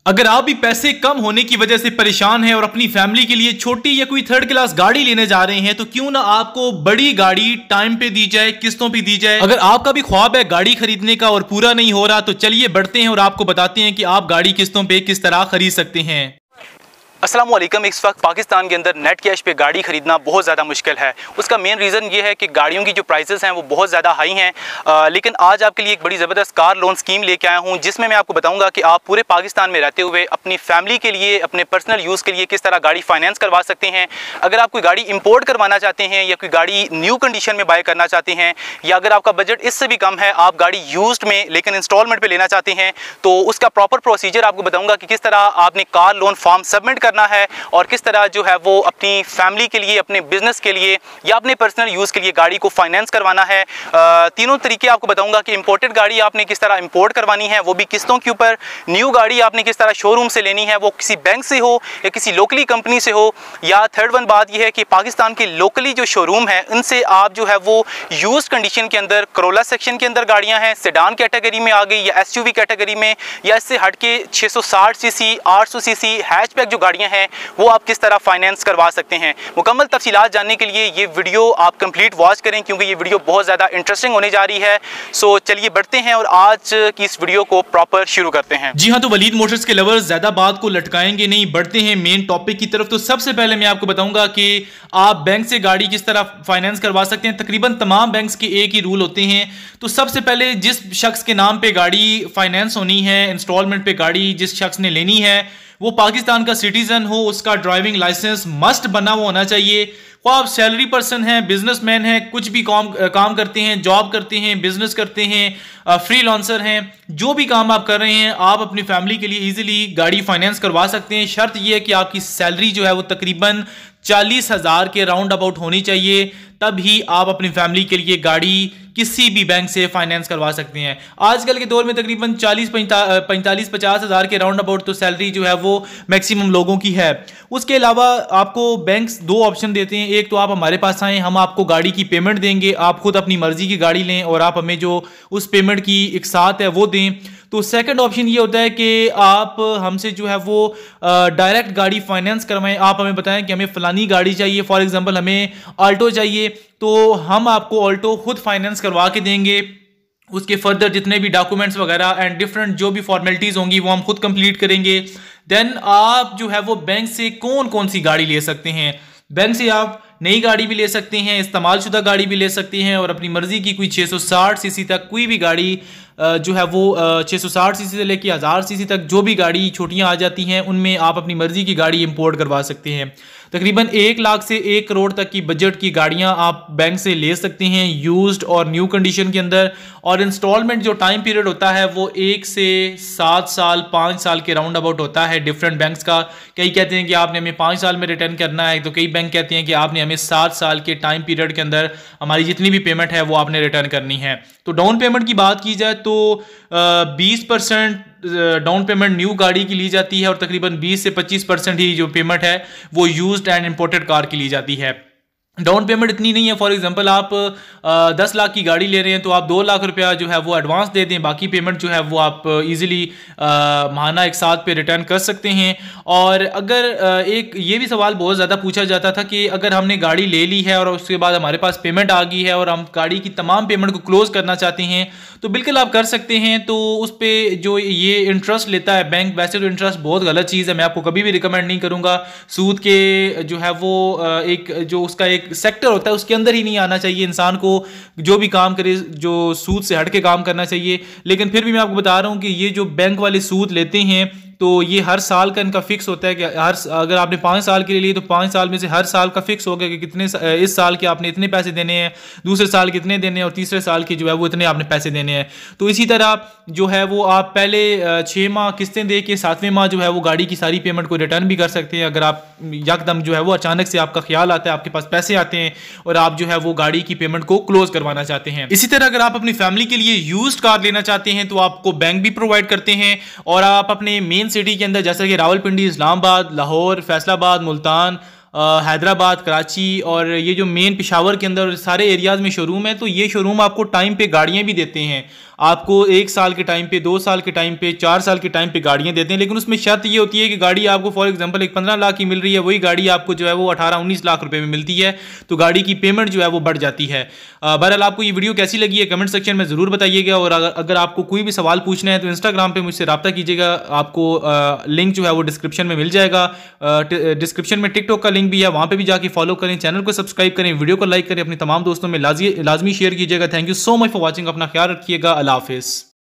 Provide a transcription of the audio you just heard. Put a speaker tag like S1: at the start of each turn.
S1: अगर आप भी पैसे कम होने की वजह से परेशान हैं और अपनी फैमिली के लिए छोटी या कोई थर्ड क्लास गाड़ी लेने जा रहे हैं तो क्यों ना आपको बड़ी गाड़ी टाइम पे दी जाए, किस्तों पे दी जाए। अगर आपका भी ख्वाब है गाड़ी खरीदने का और पूरा नहीं हो रहा तो चलिए बढ़ते हैं और आपको बताते हैं कि आप गाड़ी किस्तों पे किस तरह खरीद सकते हैं।
S2: अस्सलाम वालेकुम। इस वक्त पाकिस्तान के अंदर नेट कैश पे गाड़ी ख़रीदना बहुत ज़्यादा मुश्किल है। उसका मेन रीज़न ये है कि गाड़ियों की जो प्राइसेस हैं वो बहुत ज़्यादा हाई हैं। लेकिन आज आपके लिए एक बड़ी ज़बरदस्त कार लोन स्कीम लेके आया हूँ जिसमें मैं आपको बताऊँगा कि आप पूरे पाकिस्तान में रहते हुए अपनी फैमिली के लिए, अपने पर्सनल यूज़ के लिए किस तरह गाड़ी फाइनेंस करवा सकते हैं। अगर आप कोई गाड़ी इम्पोर्ट करवाना चाहते हैं या कोई गाड़ी न्यू कंडीशन में बाय करना चाहते हैं या अगर आपका बजट इससे भी कम है, आप गाड़ी यूज्ड में लेकिन इंस्टॉलमेंट पर लेना चाहते हैं तो उसका प्रॉपर प्रोसीजर आपको बताऊँगा कि किस तरह आपने कार लोन फॉर्म सबमिट करना है और किस तरह जो है वो अपनी फैमिली के लिए, अपने बिजनेस के लिए या अपने पर्सनल यूज़ के लिए गाड़ी को फाइनेंस करवाना है। तीनों तरीके आपको बताऊंगा कि इंपोर्टेड गाड़ी आपने किस तरह इंपोर्ट करवानी है, वो भी किस्तों के ऊपर। न्यू गाड़ी आपने किस तरह शोरूम से लेनी है, वो किसी बैंक से हो या किसी लोकली कंपनी से हो। या थर्ड वन बात यह है कि पाकिस्तान के लोकली जो शोरूम है उनसे आप जो है वो यूज्ड कंडीशन के अंदर, करोला सेक्शन के अंदर गाड़ियाँ हैं, सेडान कैटेगरी में आ गई या SUV कैटेगरी में, या इससे हट के 660 सीसी, 800 सीसी हैचबैक जो गाड़ियाँ हैं वो आप किस तरह फाइनेंस करवा सकते हैं। मुकम्मल तफसीलात जानने के लिए ये वीडियो आप कंप्लीट वॉच करें क्योंकि ये वीडियो बहुत ज़्यादा इंटरेस्टिंग होने जा रही है। सो चलिए बढ़ते हैं और आज की इस वीडियो को प्रॉपर शुरू करते हैं।
S1: जी हाँ, तो वलीद मोटर्स के लवर्स ज़्यादा बात को लटकाएंगे नहीं, बढ़ते हैं मेन टॉपिक की तरफ। तो सबसे पहले मैं आपको बताऊंगा कि आप बैंक से गाड़ी किस तरह फाइनेंस करवा सकते हैं। तकरीबन तमाम बैंक्स के एक ही रूल होते हैं। तो सबसे पहले जिस शख्स के नाम पे गाड़ी फाइनेंस होनी है, इंस्टॉलमेंट पे गाड़ी जिस शख्स ने लेनी है वो पाकिस्तान का सिटीजन हो, उसका ड्राइविंग लाइसेंस मस्ट बना हुआ होना चाहिए। वो आप सैलरी पर्सन हैं, बिजनेसमैन हैं, कुछ भी काम करते हैं, जॉब करते हैं, बिजनेस करते हैं, फ्रीलांसर हैं, जो भी काम आप कर रहे हैं आप अपनी फैमिली के लिए इजीली गाड़ी फाइनेंस करवा सकते हैं। शर्त यह है कि आपकी सैलरी जो है वो तकरीबन 40,000 के राउंड अबाउट होनी चाहिए, तभी आप अपनी फैमिली के लिए गाड़ी किसी भी बैंक से फाइनेंस करवा सकते हैं। आजकल के दौर में तकरीबन 40-50 हज़ार के राउंड अबाउट तो सैलरी जो है वो मैक्सिमम लोगों की है। उसके अलावा आपको बैंक्स दो ऑप्शन देते हैं। एक तो आप हमारे पास आएँ, हम आपको गाड़ी की पेमेंट देंगे, आप खुद अपनी मर्जी की गाड़ी लें और आप हमें जो उस पेमेंट की एक साथ है वो दें। तो सेकंड ऑप्शन ये होता है कि आप हमसे जो है वो डायरेक्ट गाड़ी फाइनेंस करवाएं। आप हमें बताएं कि हमें फलानी गाड़ी चाहिए, फॉर एग्जांपल हमें ऑल्टो चाहिए, तो हम आपको ऑल्टो खुद फाइनेंस करवा के देंगे। उसके फर्दर जितने भी डॉक्यूमेंट्स वगैरह एंड डिफरेंट जो भी फॉर्मेलिटीज़ होंगी वो हम खुद कंप्लीट करेंगे। देन आप जो है वो बैंक से कौन कौन सी गाड़ी ले सकते हैं। बैंक से आप नई गाड़ी भी ले सकते हैं, इस्तेमाल शुदा गाड़ी भी ले सकते हैं और अपनी मर्जी की कोई 660 सीसी तक कोई भी गाड़ी जो है वो 660 सीसी से लेके 1000 सीसी तक जो भी गाड़ी छोटियां आ जाती हैं उनमें आप अपनी मर्जी की गाड़ी इंपोर्ट करवा सकते हैं। तकरीबन 1 लाख से 1 करोड़ तक की बजट की गाड़ियां आप बैंक से ले सकते हैं यूज्ड और न्यू कंडीशन के अंदर। और इंस्टॉलमेंट जो टाइम पीरियड होता है वो 1 से 7 साल 5 साल के राउंड अबाउट होता है डिफरेंट बैंक्स का। कई कहते हैं कि आपने हमें 5 साल में रिटर्न करना है, तो कई बैंक कहते हैं कि आपने हमें 7 साल के टाइम पीरियड के अंदर हमारी जितनी भी पेमेंट है वो आपने रिटर्न करनी है। तो डाउन पेमेंट की बात की जाए तो 20% डाउन पेमेंट न्यू गाड़ी की ली जाती है और तकरीबन 20 से 25% ही जो पेमेंट है वो यूज्ड एंड इंपोर्टेड कार की ली जाती है। डाउन पेमेंट इतनी नहीं है। फॉर एग्जांपल आप 10 लाख की गाड़ी ले रहे हैं तो आप 2 लाख रुपया जो है वो एडवांस दे दें, बाकी पेमेंट जो है वो आप इजीली माहाना एक साथ पे रिटर्न कर सकते हैं। और अगर एक ये भी सवाल बहुत ज़्यादा पूछा जाता था कि अगर हमने गाड़ी ले ली है और उसके बाद हमारे पास पेमेंट आ गई है और हम गाड़ी की तमाम पेमेंट को क्लोज करना चाहते हैं तो बिल्कुल आप कर सकते हैं। तो उस पर जो ये इंटरेस्ट लेता है बैंक, वैसे तो इंटरेस्ट बहुत गलत चीज़ है, मैं आपको कभी भी रिकमेंड नहीं करूँगा। सूद के जो है वो एक जो उसका एक सेक्टर होता है उसके अंदर ही नहीं आना चाहिए। इंसान को जो भी काम करे जो सूद से हट के काम करना चाहिए। लेकिन फिर भी मैं आपको बता रहा हूँ कि ये जो बैंक वाले सूद लेते हैं तो ये हर साल का इनका फिक्स होता है कि अगर आपने 5 साल के लिए लिए तो 5 साल में से हर साल का फिक्स होगा कि कितने इस साल के आपने इतने पैसे देने हैं, दूसरे साल कितने देने हैं और तीसरे साल के जो है वो इतने आपने पैसे देने हैं। तो इसी तरह जो है वो आप पहले 6 माह किस्तें दे के 7वें माह जो है वो गाड़ी की सारी पेमेंट को रिटर्न भी कर सकते हैं। अगर आप यकदम जो है वो अचानक से आपका ख्याल आता है, आपके पास पैसे आते हैं और आप जो है वो गाड़ी की पेमेंट को क्लोज करवाना चाहते हैं। इसी तरह अगर आप अपनी फैमिली के लिए यूज्ड कार लेना चाहते हैं तो आपको बैंक भी प्रोवाइड करते हैं और आप अपने मेन सिटी के अंदर जैसे कि रावलपिंडी, इस्लामाबाद, लाहौर, फैसलाबाद, मुल्तान, हैदराबाद, कराची और ये जो मेन पेशावर के अंदर सारे एरियाज़ में शोरूम है तो ये शोरूम आपको टाइम पे गाड़ियाँ भी देते हैं। आपको 1 साल के टाइम पे, 2 साल के टाइम पे, 4 साल के टाइम पे गाड़ियां देते हैं, लेकिन उसमें शर्त ये होती है कि गाड़ी आपको फॉर एग्जांपल एक 15 लाख की मिल रही है, वही गाड़ी आपको जो है वो 18-19 लाख रुपए में मिलती है, तो गाड़ी की पेमेंट जो है वो बढ़ जाती है। बहरहाल आपको ये वीडियो कैसी लगी है कमेंट सेक्शन में ज़रूर बताइएगा, और अगर आपको कोई भी सवाल पूछना है तो इंस्टाग्राम पे मुझसे रब्ता कीजिएगा। आपको लिंक जो है वो डिस्क्रिप्शन में मिल जाएगा। डिस्क्रिप्शन में टिकटॉक का लिंक भी है, वहाँ पे भी जाके फॉलो करें, चैनल को सब्सक्राइब करें, वीडियो को लाइक करें, अपने तमाम दोस्तों में लाजमी शेयर कीजिएगा। Thank you so much for watching. अपना ख्याल रखिएगा। अल्लाह हाफिज़।